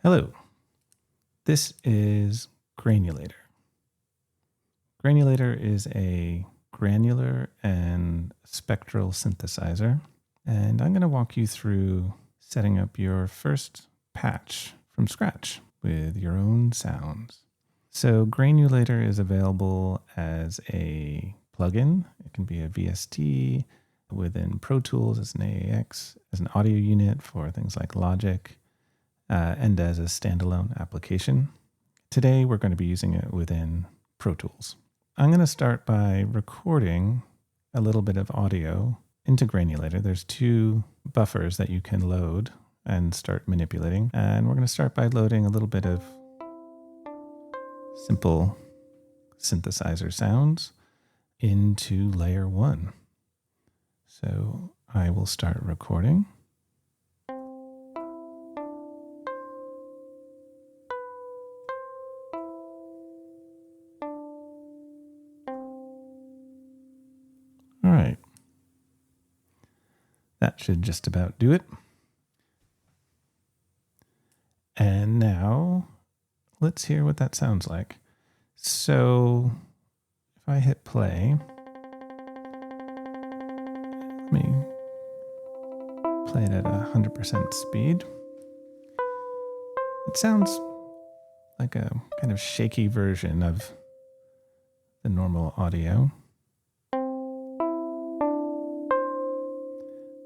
Hello, this is Grainulator. Grainulator is a granular and spectral synthesizer, and I'm going to walk you through setting up your first patch from scratch with your own sounds. So Grainulator is available as a plugin. It can be a VST within Pro Tools as an AAX, as an audio unit for things like Logic, and as a standalone application. Today, we're going to be using it within Pro Tools. I'm going to start by recording a little bit of audio into Grainulator. There's two buffers that you can load and start manipulating. And we're going to start by loading a little bit of simple synthesizer sounds into layer 1. So I will start recording. All right. That should just about do it. And now let's hear what that sounds like. So if I hit play, let me play it at 100% speed. It sounds like a kind of shaky version of the normal audio.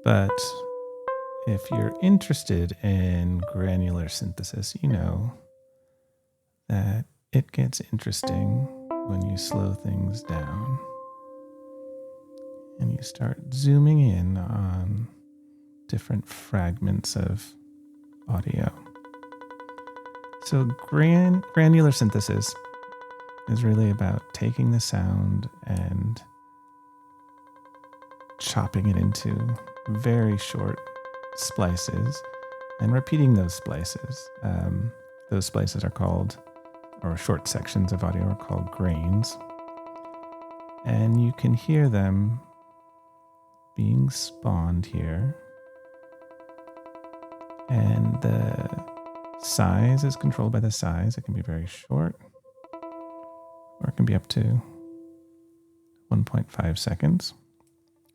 But if you're interested in granular synthesis, you know that it gets interesting when you slow things down and you start zooming in on different fragments of audio. So granular synthesis is really about taking the sound and chopping it into very short splices and repeating those splices. Those splices are called, or short sections of audio are called grains. And you can hear them being spawned here. And the size is controlled by the size. It can be very short, or it can be up to 1.5 seconds.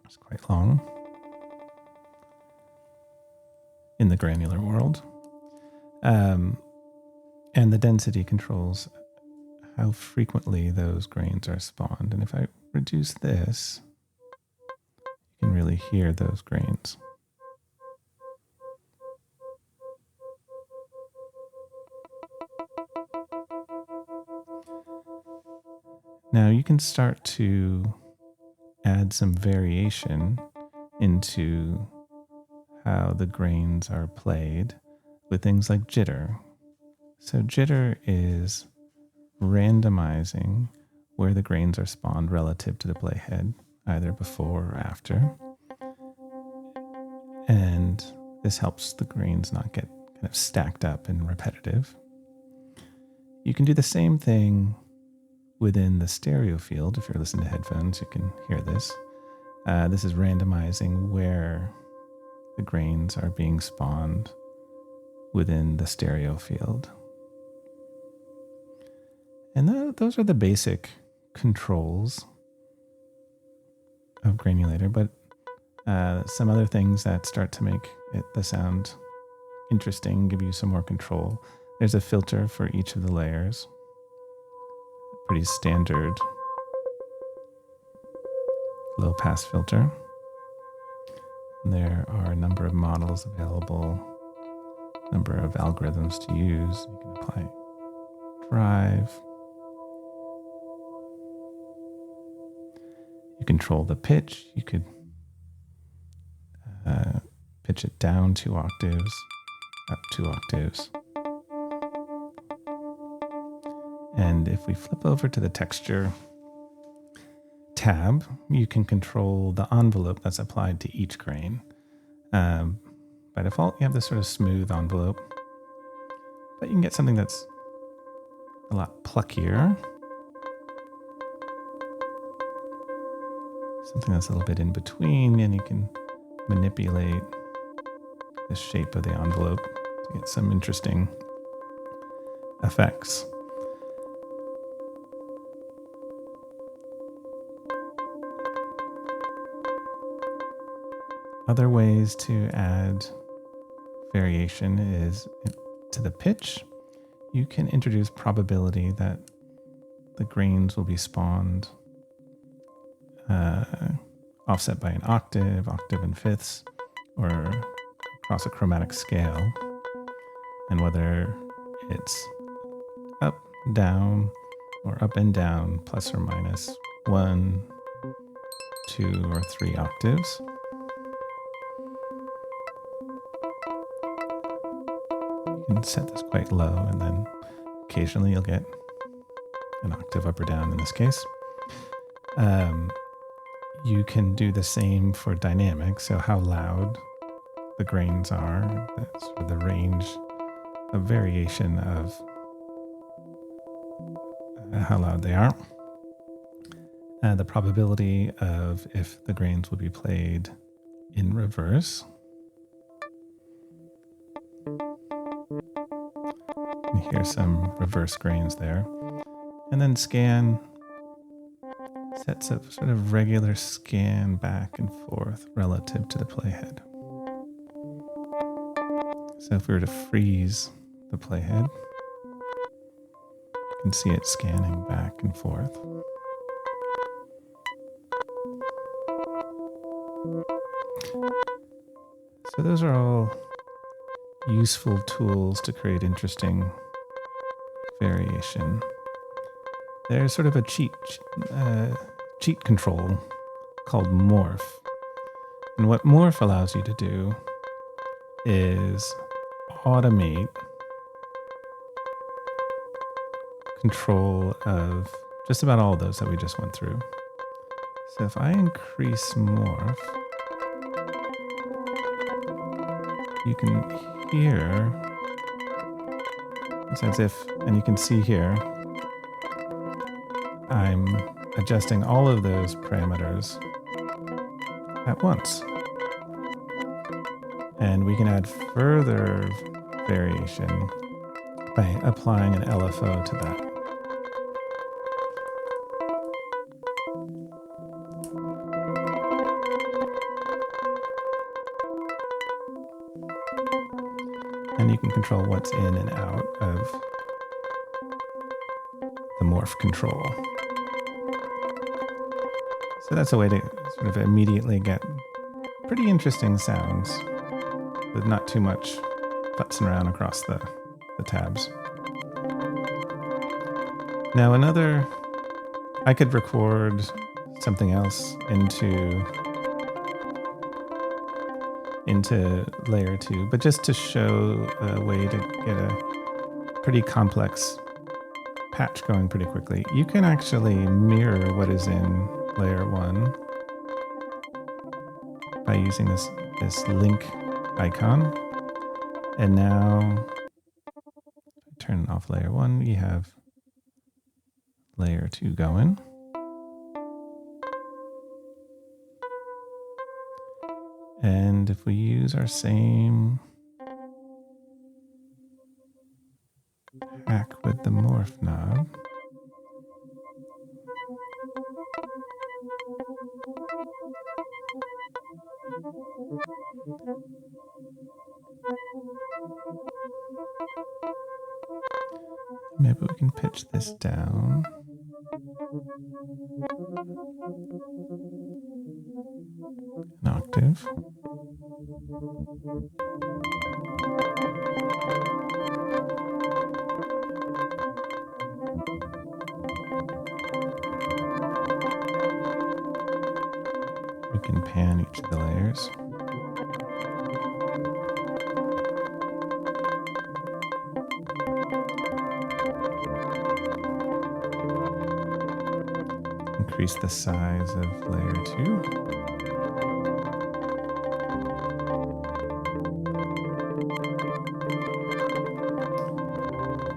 It's quite long in the granular world. And the density controls how frequently those grains are spawned. And if I reduce this, you can really hear those grains. Now you can start to add some variation into how the grains are played with things like jitter. So jitter is randomizing where the grains are spawned relative to the playhead, either before or after. And this helps the grains not get kind of stacked up and repetitive. You can do the same thing within the stereo field. If you're listening to headphones, you can hear this. This is randomizing where the grains are being spawned within the stereo field. And those are the basic controls of Grainulator, but some other things that start to make the sound interesting, give you some more control. There's a filter for each of the layers. Pretty standard low pass filter. And there are a number of models available, number of algorithms to use. You can apply drive. You control the pitch. You could pitch it down 2 octaves, up 2 octaves. And if we flip over to the texture tab, you can control the envelope that's applied to each grain. By default, you have this sort of smooth envelope, but you can get something that's a lot pluckier. Something that's a little bit in between, and you can manipulate the shape of the envelope to get some interesting effects. Other ways to add variation is to the pitch. You can introduce probability that the grains will be spawned offset by an octave and fifths, or across a chromatic scale, and whether it's up, down, or up and down, plus or minus 1, 2, or 3 octaves. You can set this quite low, and then occasionally you'll get an octave up or down in this case. You can do the same for dynamic, so how loud the grains are. That's sort of the range of variation of how loud they are. The probability of if the grains will be played in reverse. You can hear some reverse grains there. And then scan sets a sort of regular scan back and forth relative to the playhead. So if we were to freeze the playhead, you can see it scanning back and forth. So those are all useful tools to create interesting variation. There's sort of a cheat control called Morph. And what Morph allows you to do is automate control of just about all of those that we just went through. So if I increase Morph, you can hear, it's as if, and you can see here, I'm adjusting all of those parameters at once. And we can add further variation by applying an LFO to that. And you can control what's in and out of the morph control. So that's a way to sort of immediately get pretty interesting sounds with not too much futzing around across the tabs. Now I could record something else into layer 2, but just to show a way to get a pretty complex patch going pretty quickly, you can actually mirror what is in layer 1 by using this link icon. And now, turn off layer 1, we have layer 2 going. And if we use our same hack with the morph knob, maybe we can pitch this down. An octave. We can pan each of the layers. Increase the size of layer 2.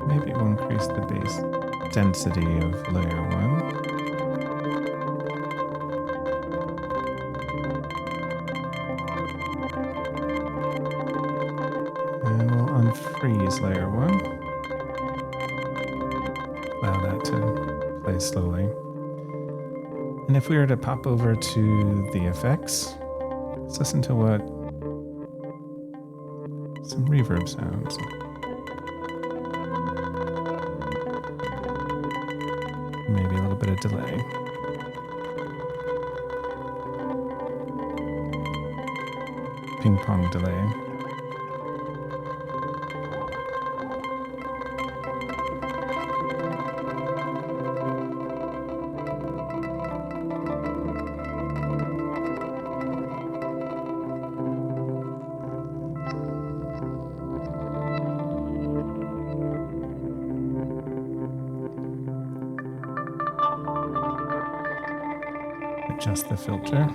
Maybe we'll increase the base density of layer 1. And we'll unfreeze layer 1. slowly. And if we were to pop over to the effects, let's listen to what some reverb sounds. Maybe a little bit of delay. Ping pong delay. Adjust the filter.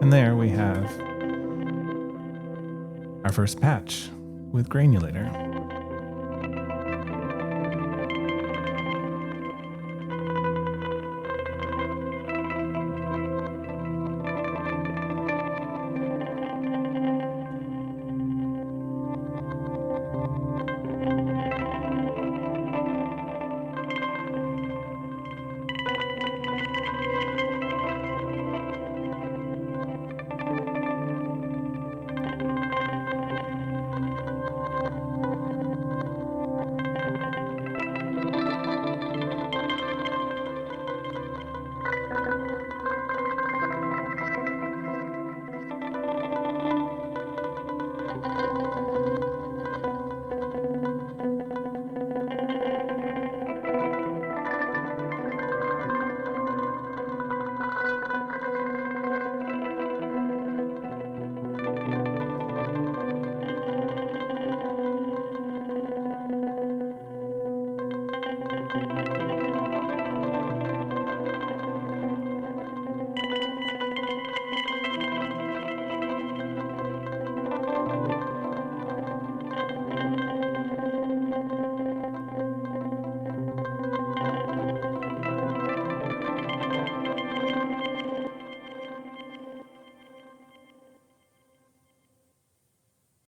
And there we have our first patch with Grainulator.